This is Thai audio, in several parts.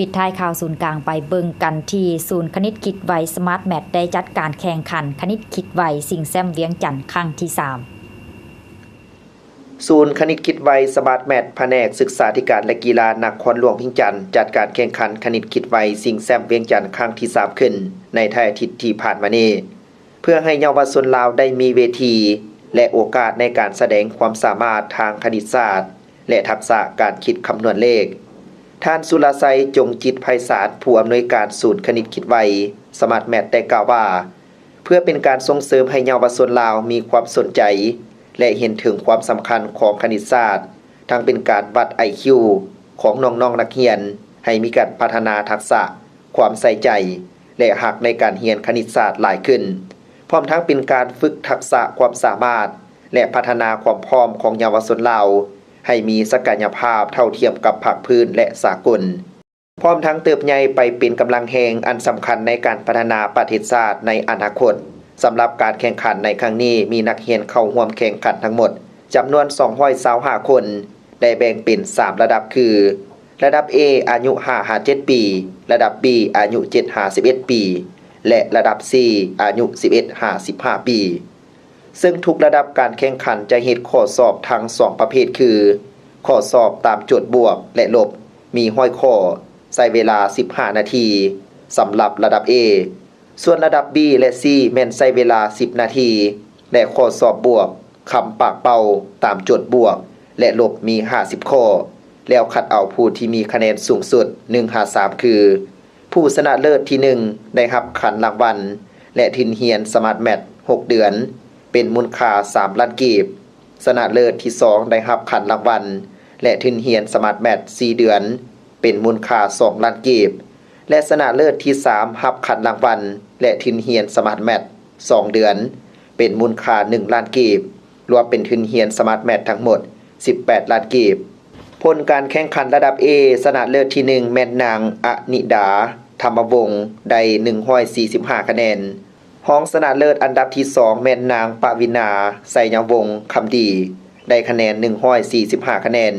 ปิดท้ายข่าวศูนย์กลางไปเบิ่งกันที่ศูนย์คณิตคิดไวสมาร์ทแมทได้จัดการแข่งขันคณิตคิดไวสิงแซมเวียงจันทร์ครั้งที่3ศูนย์คณิตคิดไวสมาร์ทแมทแผนกศึกษาธิการและกีฬานครหลวงพิงจันทร์จัดการแข่งขันคณิตคิดไวสิงแซมเวียงจันทร์ครั้งที่3ขึ้นในไทยอาทิตย์ที่ผ่านมานี้เพื่อให้เยาวชนลาวได้มีเวทีและโอกาสในการแสดงความสามารถทางคณิตศาสตร์และทักษะการคิดคำนวณเลขท่านสุรไซจงจิตไพศาลผู้อำนวยการศูนย์คณิตคิดไวสมาร์ทแมทได้กล่าวว่าเพื่อเป็นการส่งเสริมให้เยาวชนลาวมีความสนใจและเห็นถึงความสำคัญของคณิตศาสตร์ทั้งเป็นการวัด IQ ของน้องๆนักเรียนให้มีการพัฒนาทักษะความใส่ใจและหักในการเรียนคณิตศาสตร์หลายขึ้นพร้อมทั้งเป็นการฝึกทักษะความสามารถและพัฒนาความพร้อมของเยาวชนลาวให้มีศักยภาพเท่าเทียมกับภาคพื้นและสากลพร้อมทั้งเติบใหญ่ไปเป็นกำลังแห่งอันสำคัญในการพัฒนาประเทศชาติในอนาคตสำหรับการแข่งขันในครั้งนี้มีนักเรียนเข้าร่วมแข่งขันทั้งหมดจำนวน225คนได้แบ่งเป็น3ระดับคือระดับ A อายุ5-7 ปีระดับ B อายุ7-11 ปีและระดับ C อายุ11-15 ปีซึ่งทุกระดับการแข่งขันจะเฮ็ดข้อสอบทั้ง2ประเภทคือข้อสอบตามโจทย์บวกและลบมีห้อยข้อใช้เวลา15นาทีสำหรับระดับ A ส่วนระดับ B และ C แม่นใช้เวลา10นาทีและข้อสอบบวกคำปากเป่าตามโจทย์บวกและลบมี50ข้อแล้วคัดเอาผู้ที่มีคะแนนสูงสุด1-3คือผู้ชนะเลิศที่1ได้รับขันรางวัลและทินเฮียนสมาร์ทแมท6เดือนเป็นมูลค่า3ล้านกีบชนะเลิศที่2ได้รับขันรางวัลและทินเฮียนสมาร์ทแมท4เดือนเป็นมูลค่า2ล้านกีบและชนะเลิศที่3รับขันรางวัลและทินเฮียนสมาร์ทแมท2เดือนเป็นมูลค่า1ล้านกีบรวมเป็นทินเฮียนสมาร์ทแมททั้งหมด18ล้านกีบผลการแข่งขันระดับ A ชนะเลิศที่1แม่นนางอนิดาธรรมวงศ์ได้145คะแนนรองชนะเลิศอันดับที่2แม่นนางปวินาไสยวงศ์คำดีได้คะแนน145คะแนน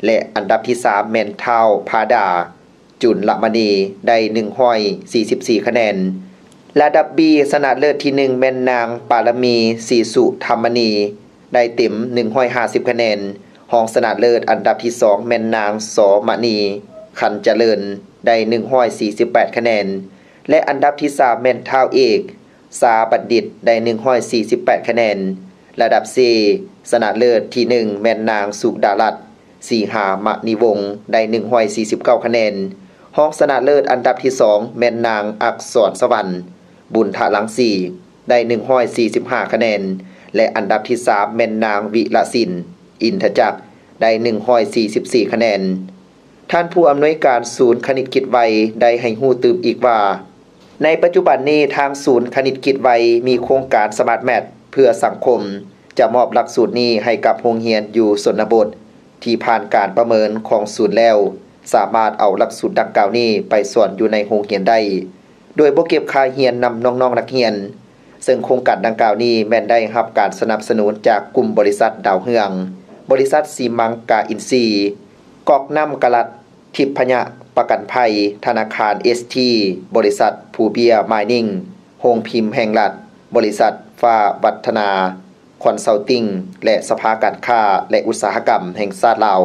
และอันดับที่3แม่นเท้าพาดาจุลมณีได้144คะแนนระดับ B ชนะเลิศที่1แม่นนางปารมีศรีสุธรรมณีได้เต็ม150คะแนนรองชนะเลิศอันดับที่2แม่นนางสมณีขันเจริญได้148คะแนนและอันดับที่3แม่นเท้าเอกสาบัณฑิตได้148คะแนนระดับ C ชนะเลิศที่1แม่นนางสุดารัตน์สีหามณีวงศ์ได้149คะแนนรองชนะเลิศอันดับที่2แม่นนางอักษรสวรรค์บุญทลังสีได้145คะแนนและอันดับที่3แม่นนางวิลสินอินทจักรได้144คะแนนท่านผู้อำนวยการศูนย์คณิตคิดไวได้ให้ฮู้ตืบอีกว่าในปัจจุบันนี้ทางศูนย์คณิตคิดไวมีโครงการสมาร์ทแมทเพื่อสังคมจะมอบหลักสูตรนี้ให้กับโรงเรียนอยู่ชนบทที่ผ่านการประเมินของศูนย์แล้วสามารถเอาหลักสูตรดังกล่าวนี้ไปสอนอยู่ในโรงเรียนได้โดยบ่เก็บค่าเรียนนำน้องๆนักเรียนซึ่งโครงการดังกล่าวนี้แม่นได้รับการสนับสนุนจากกลุ่มบริษัทดาวเฮืองบริษัทซีมังกาอินซีกอกน้ำกะลัดทิพยประกันภัยธนาคาร ST บริษัทภูเบียไมนิ่งโรงพิมพ์แห่งรัฐบริษัทฟ้าวัฒนาคอนซัลติ้งและสภาการค้าและอุตสาหกรรมแห่งชาติลาว